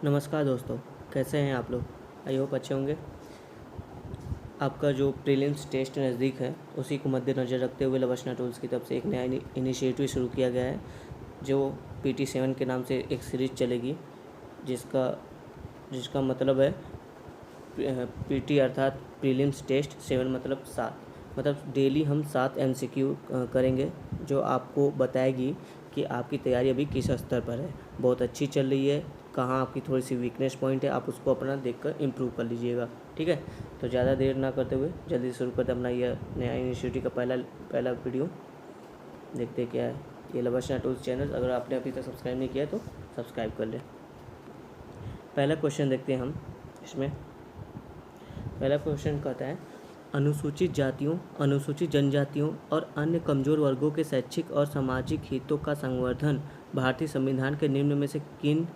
नमस्कार दोस्तों, कैसे हैं आप लोग। आई होप अच्छे होंगे। आपका जो प्रीलिम्स टेस्ट नज़दीक है उसी को मद्देनज़र रखते हुए लवशना टूल्स की तरफ से एक नया इनिशिएटिव शुरू किया गया है जो PT7 के नाम से एक सीरीज़ चलेगी, जिसका मतलब है PT अर्थात प्रीलिम्स टेस्ट 7 मतलब 7। मतलब डेली हम 7 MCQ करेंगे जो आपको बताएगी कि आपकी तैयारी अभी किस स्तर पर है। बहुत अच्छी चल रही है, कहाँ आपकी थोड़ी सी वीकनेस पॉइंट है, आप उसको अपना देखकर इम्प्रूव कर लीजिएगा। ठीक है, तो ज़्यादा देर ना करते हुए जल्दी शुरू करते अपना यह नया इनिशिएटिव का पहला वीडियो। देखते क्या है। ये लवशना टूल्स चैनल अगर आपने अभी तक सब्सक्राइब नहीं किया तो सब्सक्राइब कर लें। पहला क्वेश्चन देखते हैं हम इसमें। पहला क्वेश्चन कहता है, अनुसूचित जातियों, अनुसूचित जनजातियों और अन्य कमज़ोर वर्गों के शैक्षिक और सामाजिक हितों का संवर्धन भारतीय संविधान के निम्न में से किन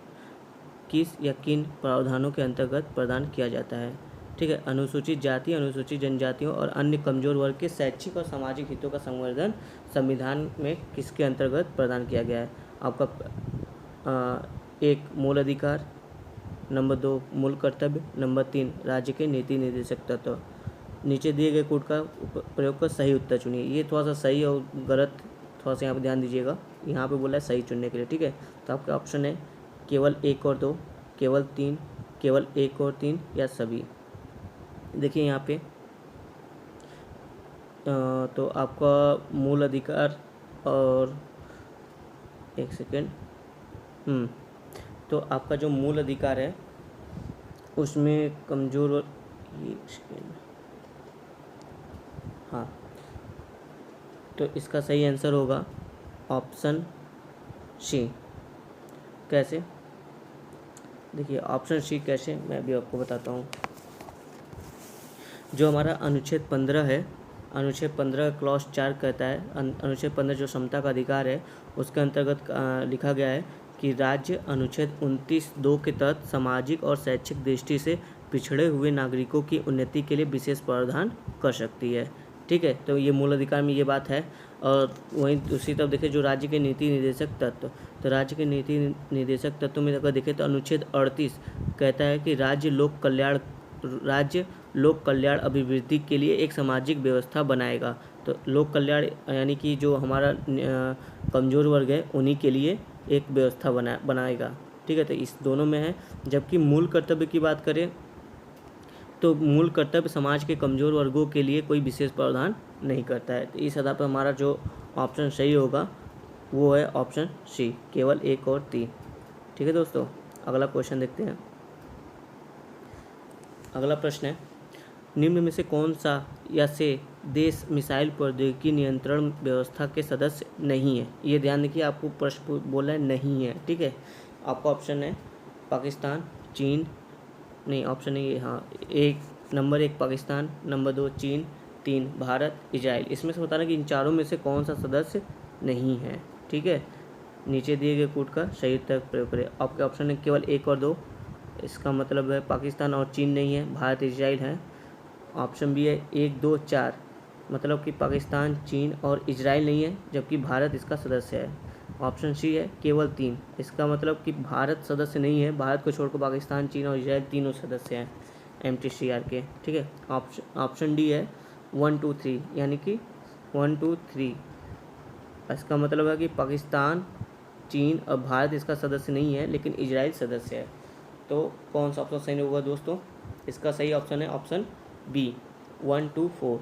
प्रावधानों के अंतर्गत प्रदान किया जाता है। ठीक है, अनुसूचित जाति, अनुसूचित जनजातियों और अन्य कमज़ोर वर्ग के शैक्षिक और सामाजिक हितों का संवर्धन संविधान में किसके अंतर्गत प्रदान किया गया है। आपका 1 मूल अधिकार, नंबर 2 मूल कर्तव्य, नंबर 3 राज्य के नीति निर्देशक तत्व। नीचे दिए गए कोड का प्रयोग कर सही उत्तर चुनिए। ये थोड़ा सा सही और गलत थोड़ा सा यहाँ पर ध्यान दीजिएगा। यहाँ पे बोला है सही चुनने के लिए। ठीक है, तो आपका ऑप्शन है केवल 1 और 2, केवल 3, केवल 1 और 3 या सभी। देखिए यहाँ पे तो आपका मूल अधिकार और एक सेकेंड तो आपका जो मूल अधिकार है उसमें कमज़ोर हाँ, तो इसका सही आंसर होगा ऑप्शन सी। कैसे, देखिए ऑप्शन सी कैसे, मैं भी आपको बताता हूँ। जो हमारा अनुच्छेद 15 है, अनुच्छेद 15 क्लॉज 4 कहता है, अनुच्छेद 15 जो समता का अधिकार है उसके अंतर्गत लिखा गया है कि राज्य अनुच्छेद 29(2) के तहत सामाजिक और शैक्षिक दृष्टि से पिछड़े हुए नागरिकों की उन्नति के लिए विशेष प्रावधान कर सकती है। ठीक है, तो ये मूल अधिकार में ये बात है। और वहीं दूसरी तरफ देखें जो राज्य के नीति निर्देशक तत्व, तो राज्य के नीति निर्देशक तत्व में अगर देखें तो अनुच्छेद 38 कहता है कि राज्य लोक कल्याण अभिवृद्धि के लिए एक सामाजिक व्यवस्था बनाएगा। तो लोक कल्याण यानी कि जो हमारा कमज़ोर वर्ग है उन्हीं के लिए एक व्यवस्था बनाएगा। ठीक है, तो इस दोनों में है। जबकि मूल कर्तव्य की बात करें तो मूल कर्तव्य समाज के कमज़ोर वर्गों के लिए कोई विशेष प्रावधान नहीं करता है। तो इस आधार पर हमारा जो ऑप्शन सही होगा वो है ऑप्शन सी, केवल 1 और 3। ठीक है दोस्तों, अगला क्वेश्चन देखते हैं। अगला प्रश्न है, निम्न में से कौन सा या से देश मिसाइल प्रौद्योगिकी नियंत्रण व्यवस्था के सदस्य नहीं है। ये ध्यान रखिए, आपको प्रश्न बोला है नहीं है। ठीक है, आपका ऑप्शन है पाकिस्तान, चीन, नहीं ऑप्शन नहीं है, हाँ, नंबर 1 पाकिस्तान, नंबर 2 चीन, 3 भारत, इजराइल। इसमें से बताना कि इन चारों में से कौन सा सदस्य नहीं है। ठीक है, नीचे दिए गए कोड का सही उत्तर प्रयोग करें। आपके ऑप्शन है केवल 1 और 2, इसका मतलब है पाकिस्तान और चीन नहीं है, भारत इजराइल है। ऑप्शन बी है 1, 2, 4, मतलब कि पाकिस्तान, चीन और इजराइल नहीं है, जबकि भारत इसका सदस्य है। ऑप्शन सी है केवल 3, इसका मतलब कि भारत सदस्य नहीं है, भारत को छोड़कर पाकिस्तान, चीन और इजराइल तीनों सदस्य हैं MTCR के। ठीक है, ऑप्शन डी है 1, 2, 3, यानी कि 1, 2, 3, इसका मतलब है कि पाकिस्तान, चीन और भारत इसका सदस्य नहीं है लेकिन इजराइल सदस्य है। तो कौन सा ऑप्शन सही होगा दोस्तों। इसका सही ऑप्शन है ऑप्शन बी 1, 2, 4।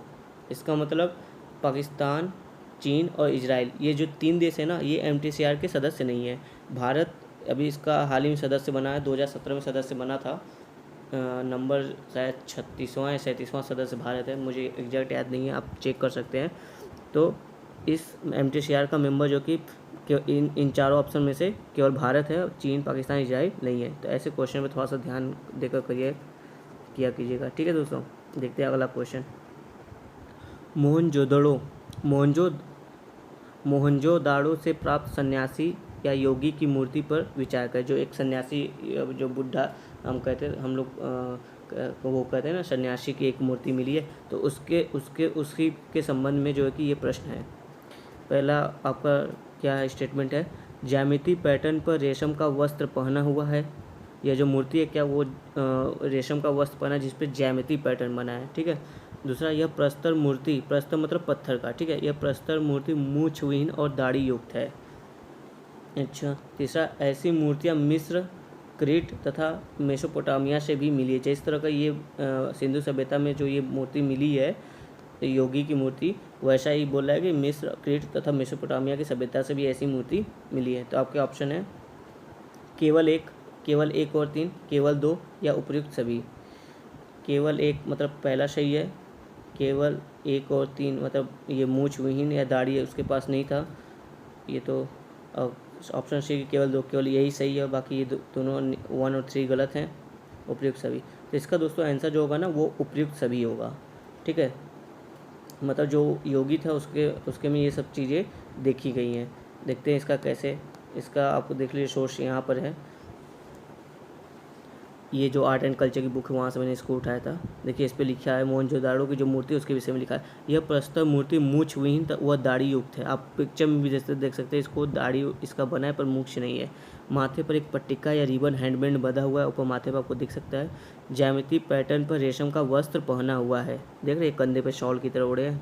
इसका मतलब पाकिस्तान, चीन और इजराइल, ये जो 3 देश है ना, ये MTCR के सदस्य नहीं है। भारत अभी इसका हाल ही में सदस्य बना है, 2017 में सदस्य बना था। नंबर शायद 36वां या 37वां सदस्य भारत है, मुझे एग्जैक्ट याद नहीं है, आप चेक कर सकते हैं। तो इस MTCR का मेंबर जो कि इन चारों ऑप्शन में से केवल भारत है, चीन, पाकिस्तान, इजराइल नहीं है। तो ऐसे क्वेश्चन में थोड़ा सा ध्यान देकर किया कीजिएगा। ठीक है दोस्तों, देखते हैं अगला क्वेश्चन। मोहनजोदाड़ो से प्राप्त सन्यासी या योगी की मूर्ति पर विचार करें। जो एक सन्यासी, जो बुढ़ा हम कहते हैं, हम लोग वो कहते हैं ना, सन्यासी की एक मूर्ति मिली है, तो उसी के संबंध में जो है कि ये प्रश्न है। पहला आपका क्या है स्टेटमेंट है, ज्यामिति पैटर्न पर रेशम का वस्त्र पहना हुआ है। यह जो मूर्ति है क्या वो रेशम का वस्त्र पहना है जिस पे ज्यामिति पैटर्न बना है, ठीक है। दूसरा, यह प्रस्तर मूर्ति, प्रस्तर मतलब पत्थर का, ठीक है, यह प्रस्तर मूर्ति मूंछविहीन और दाढ़ी युक्त है। अच्छा, तीसरा, ऐसी मूर्तियाँ मिस्र, क्रीट तथा मेसोपोटामिया से भी मिली है। जिस तरह का ये सिंधु सभ्यता में जो ये मूर्ति मिली है योगी की मूर्ति, वैसा ही बोल रहा है कि मिस्र, क्रीट तथा मेसोपोटामिया की सभ्यता से भी ऐसी मूर्ति मिली है। तो आपके ऑप्शन है केवल एक, केवल एक और तीन, केवल दो या उपयुक्त सभी। केवल एक मतलब पहला सही है, केवल एक और तीन मतलब ये मूंछविहीन या दाढ़ी उसके पास नहीं था, ये तो ऑप्शन सी केवल दो, केवल यही सही है, बाकी ये दोनों 1 और 3 गलत हैं। उपयुक्त सभी, तो इसका दोस्तों आंसर जो होगा ना वो उपयुक्त सभी होगा, ठीक है। मतलब जो योगी था उसके में ये सब चीज़ें देखी गई हैं। देखते हैं इसका कैसे, इसका आपको देख लीजिए सोर्स यहाँ पर है, ये जो आर्ट एंड कल्चर की बुक है वहाँ से मैंने इसको उठाया था। देखिए इस पे लिखा है मोहनजोदाड़ो की जो मूर्ति है उसके विषय में लिखा है, यह प्रस्तर मूर्ति मूंछविहीन व दाढ़ी युक्त है। आप पिक्चर में भी जैसे देख सकते हैं, इसको दाढ़ी इसका बना है पर मूंछ नहीं है। माथे पर एक पट्टिका या रिबन हैंडबैंड बंधा हुआ है, ऊपर माथे पर आपको दिख सकता है। ज्यामिति पैटर्न पर रेशम का वस्त्र पहना हुआ है, देख रहे कंधे पर शॉल की तरह ओढ़े हैं।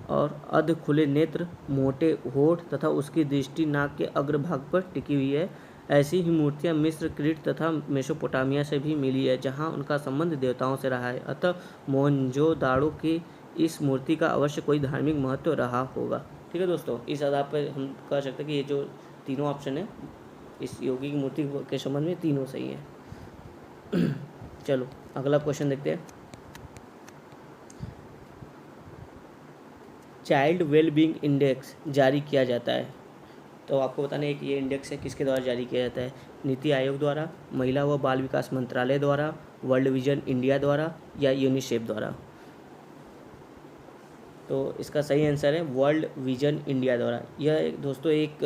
और अर्ध खुले नेत्र, मोटे होठ तथा उसकी दृष्टि नाक के अग्रभाग पर टिकी हुई है। ऐसी ही मूर्तियां मिस्र, क्रीट तथा मेसोपोटामिया से भी मिली है, जहां उनका संबंध देवताओं से रहा है। अतः मोहनजोदाड़ो की इस मूर्ति का अवश्य कोई धार्मिक महत्व रहा होगा, ठीक है दोस्तों। इस आधार पर हम कह सकते हैं कि ये जो तीनों ऑप्शन है इस योगी की मूर्ति के संबंध में तीनों सही हैं। चलो अगला क्वेश्चन देखते हैं। चाइल्ड वेलबींग इंडेक्स जारी किया जाता है, तो आपको बताना है कि ये इंडेक्स है किसके द्वारा जारी किया जाता है। नीति आयोग द्वारा, महिला व बाल विकास मंत्रालय द्वारा, वर्ल्ड विजन इंडिया द्वारा या यूनिसेफ द्वारा। तो इसका सही आंसर है वर्ल्ड विजन इंडिया द्वारा। यह दोस्तों एक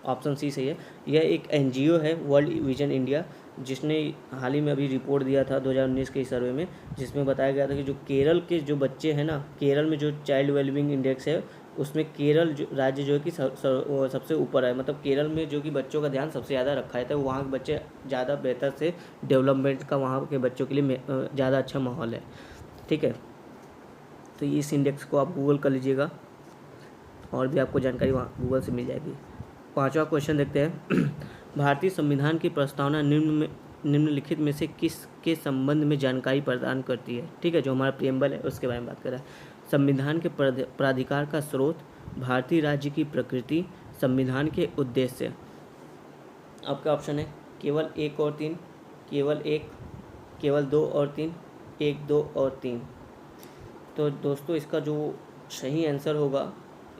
ऑप्शन सी सही है, यह एक एनजीओ है वर्ल्ड विजन इंडिया, जिसने हाल ही में अभी रिपोर्ट दिया था 2019 के सर्वे में, जिसमें बताया गया था कि जो केरल के जो बच्चे हैं ना, केरल में जो चाइल्ड वेलबींग इंडेक्स है उसमें केरल जो राज्य जो है कि सबसे ऊपर है। मतलब केरल में जो कि बच्चों का ध्यान सबसे ज़्यादा रखा है, तो वहाँ के बच्चे ज़्यादा बेहतर से डेवलपमेंट का वहाँ के बच्चों के लिए ज़्यादा अच्छा माहौल है, ठीक है। तो इस इंडेक्स को आप गूगल कर लीजिएगा और भी आपको जानकारी वहाँ गूगल से मिल जाएगी। 5वां क्वेश्चन देखते हैं। भारतीय संविधान की प्रस्तावना निम्नलिखित में से किसके संबंध में जानकारी प्रदान करती है, ठीक है। जो हमारा प्रियम्बल है उसके बारे में बात कर रहा है। संविधान के प्राधिकार का स्रोत, भारतीय राज्य की प्रकृति, संविधान के उद्देश्य। आपका ऑप्शन है केवल 1 और 3, केवल 1, केवल 2 और 3, 1, 2 और 3। तो दोस्तों इसका जो सही आंसर होगा,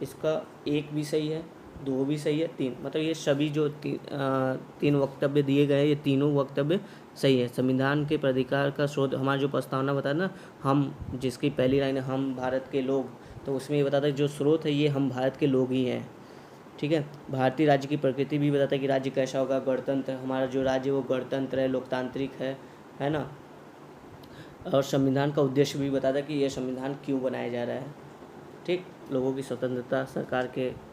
इसका 1 भी सही है, 2 भी सही है, 3 मतलब ये सभी जो 3 वक्तव्य दिए गए हैं ये तीनों वक्तव्य सही है। संविधान के प्राधिकार का स्रोत, हमारा जो प्रस्तावना बताया ना, हम जिसकी पहली लाइन है हम भारत के लोग, तो उसमें ये बताता है जो स्रोत है ये हम भारत के लोग ही हैं, ठीक है। भारतीय राज्य की प्रकृति भी बताता है कि राज्य कैसा होगा, गणतंत्र, हमारा जो राज्य वो गणतंत्र है, लोकतांत्रिक है ना। और संविधान का उद्देश्य भी बताता है कि यह संविधान क्यों बनाया जा रहा है, ठीक। लोगों की स्वतंत्रता, सरकार के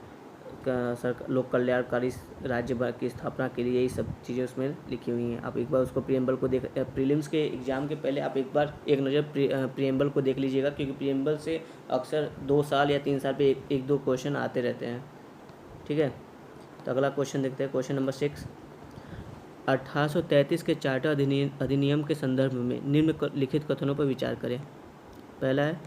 लोक कल्याणकारी राज्य की स्थापना के लिए, यही सब चीज़ें उसमें लिखी हुई हैं। आप एक बार उसको प्रियम्बल को देख, प्रीलिम्स के एग्ज़ाम के पहले आप एक बार एक नज़र प्रियम्बल को देख लीजिएगा, क्योंकि प्रियम्बल से अक्सर 2 साल या 3 साल पे एक दो क्वेश्चन आते रहते हैं, ठीक है। तो अगला क्वेश्चन देखते हैं, क्वेश्चन नंबर 6। 1833 के चार्टर अधिनियम के संदर्भ में निम्नलिखित कथनों पर विचार करें। पहला है,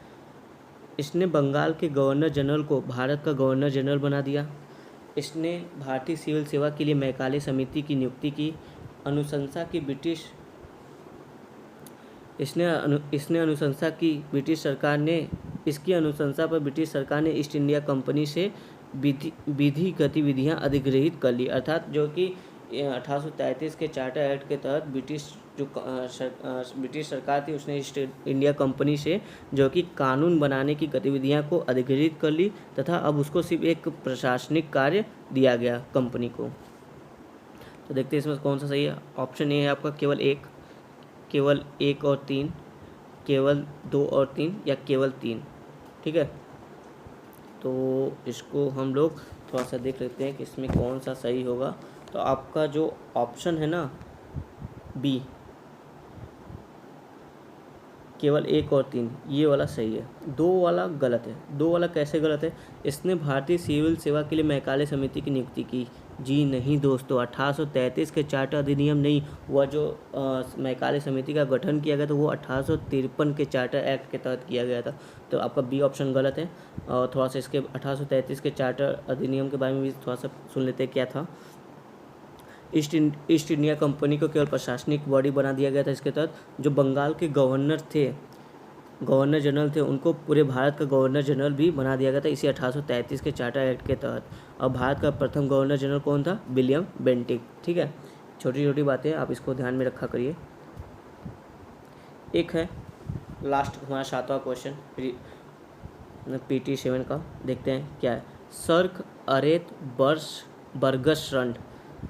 इसने बंगाल के गवर्नर जनरल को भारत का गवर्नर जनरल बना दिया। इसने भारतीय सिविल सेवा के लिए मैकाले समिति की नियुक्ति की। अनुशंसा की ब्रिटिश इसने अनुशंसा की ब्रिटिश सरकार ने इसकी अनुशंसा पर ब्रिटिश सरकार ने ईस्ट इंडिया कंपनी से विधि गतिविधियां अधिग्रहित कर ली। अर्थात जो कि 1833 के चार्टर एक्ट के तहत ब्रिटिश सरकार थी उसने ईस्ट इंडिया कंपनी से जो कि कानून बनाने की गतिविधियां को अधिग्रहित कर ली, तथा अब उसको सिर्फ एक प्रशासनिक कार्य दिया गया कंपनी को। तो देखते हैं इसमें कौन सा सही है। ऑप्शन ए है आपका केवल 1, केवल 1 और 3, केवल 2 और 3 या केवल 3, ठीक है। तो इसको हम लोग थोड़ा सा देख लेते हैं कि इसमें कौन सा सही होगा। तो आपका जो ऑप्शन है ना बी, केवल 1 और 3, ये वाला सही है। 2 वाला गलत है। 2 वाला कैसे गलत है? इसने भारतीय सिविल सेवा के लिए मैकाले समिति की नियुक्ति की। जी नहीं दोस्तों, 1833 के चार्टर अधिनियम नहीं, वह जो मैकाले समिति का गठन किया गया था वो 1853 के चार्टर एक्ट के तहत किया गया था। तो आपका बी ऑप्शन गलत है। और थोड़ा सा इसके 1833 के चार्टर अधिनियम के बारे में भी थोड़ा सा सुन लेते हैं क्या था। ईस्ट इंडिया कंपनी को केवल प्रशासनिक बॉडी बना दिया गया था इसके तहत। जो बंगाल के गवर्नर जनरल थे, उनको पूरे भारत का गवर्नर जनरल भी बना दिया गया था इसी 1833 के चार्टर एक्ट के तहत। और भारत का प्रथम गवर्नर जनरल कौन था? William Bentinck. ठीक है, छोटी छोटी बातें आप इसको ध्यान में रखा करिए। एक है लास्ट हमारा 7वां क्वेश्चन PT 7 का, देखते हैं क्या है। सर्क, अरेत, बर्गसरंड,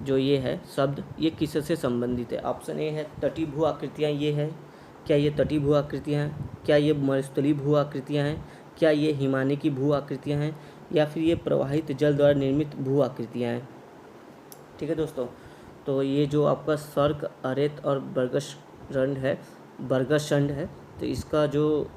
जो ये है शब्द, ये किससे संबंधित है? ऑप्शन ए है तटीय भू आकृतियाँ, ये है। क्या ये तटीय भू आकृतियाँ हैं? क्या ये मरुस्थलीय भू आकृतियाँ हैं? क्या ये हिमानी की भू आकृतियाँ हैं? या फिर ये प्रवाहित जल द्वारा निर्मित भू आकृतियाँ हैं? ठीक है दोस्तों, तो ये जो आपका सर्क, अरेत और बर्गसरंड है, तो इसका जो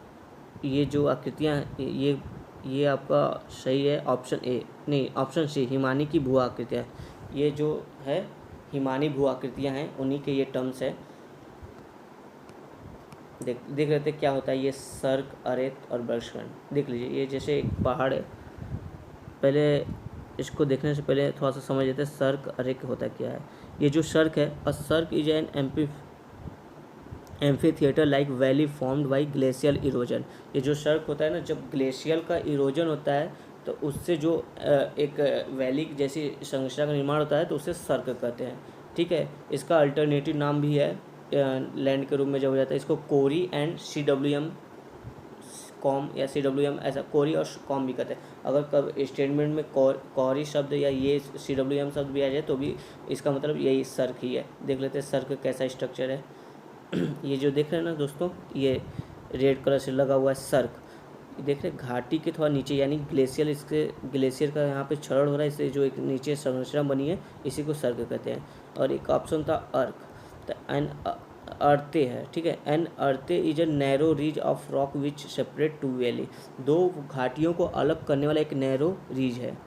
ये जो आकृतियाँ हैं, ये आपका सही है ऑप्शन ए, नहीं ऑप्शन सी, हिमानी की भू आकृतियाँ। ये जो है हिमानी भू आकृतियाँ हैं, उन्हीं के ये टर्म्स है। देख रहे थे क्या होता है ये सर्क, अरेत और बर्गसरंड। देख लीजिए, ये जैसे एक पहाड़ है, पहले इसको देखने से पहले थोड़ा सा समझ लेते हैं सर्क, अरेत होता क्या है। ये जो सर्क है, a cirque is an amphitheatre like valley formed by glacial erosion. ये जो सर्क होता है ना, जब ग्लेशियल का इरोजन होता है तो उससे जो एक वैली जैसी संरचना का निर्माण होता है, तो उसे सर्क कहते हैं। ठीक है, इसका अल्टरनेटिव नाम भी है लैंड के रूप में जब हो जाता है, इसको कोरी एंड CWM कॉम या CWM, ऐसा कोरी और कॉम भी कहते हैं। अगर कब स्टेटमेंट में कोरी शब्द या ये CWM शब्द भी आ जाए तो भी इसका मतलब यही सर्क ही है। देख लेते हैं सर्क कैसा स्ट्रक्चर है। ये जो देख रहे हैं ना दोस्तों, ये रेड कलर से लगा हुआ है सर्क, देख रहे घाटी के थोड़ा नीचे, यानी ग्लेशियर का यहाँ पे क्षरण हो रहा है, इससे जो एक नीचे संरचना बनी है, इसी को सर्क कहते हैं। और एक ऑप्शन था अर्क, तो एन अर्ते है। ठीक है, an arete is a narrow ridge of rock which separate two valley. 2 घाटियों को अलग करने वाला एक नैरो रीज है,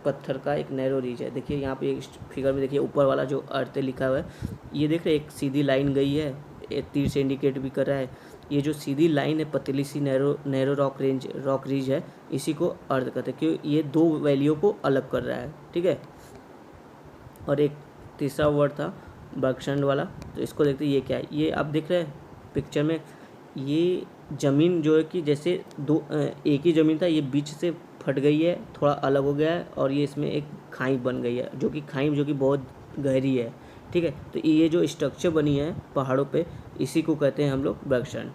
पत्थर का एक नैरो रीज है। देखिए यहाँ पे एक फिगर में देखिए ऊपर वाला जो अर्ते लिखा हुआ है, ये देख रहे एक सीधी लाइन गई है, एक तीर से इंडिकेट भी कर रहा है। ये जो सीधी लाइन है, पतली सी नैरो रॉक रीज है, इसी को अर्थ कहते हैं, क्योंकि ये 2 वैलियों को अलग कर रहा है। ठीक है, और एक तीसरा वर्ड था बर्गसरंड वाला, तो इसको देखते हैं ये क्या है। ये आप देख रहे हैं पिक्चर में, ये ज़मीन जो है कि जैसे एक ही ज़मीन था, ये बीच से फट गई है, थोड़ा अलग हो गया है, और ये इसमें एक खाई बन गई है, जो कि बहुत गहरी है। ठीक है, तो ये जो स्ट्रक्चर बनी है पहाड़ों पे, इसी को कहते हैं हम लोग बर्गसरंड।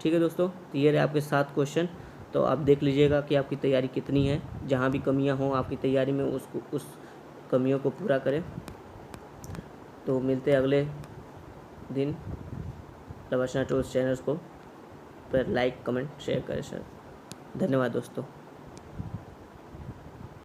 ठीक है दोस्तों, तो ये रहे आपके 7 क्वेश्चन। तो आप देख लीजिएगा कि आपकी तैयारी कितनी है, जहाँ भी कमियाँ हों आपकी तैयारी में, उस कमियों को पूरा करें। तो मिलते हैं अगले दिन। लवचना टूल्स चैनल को पर लाइक, कमेंट, शेयर करें सर। धन्यवाद दोस्तों।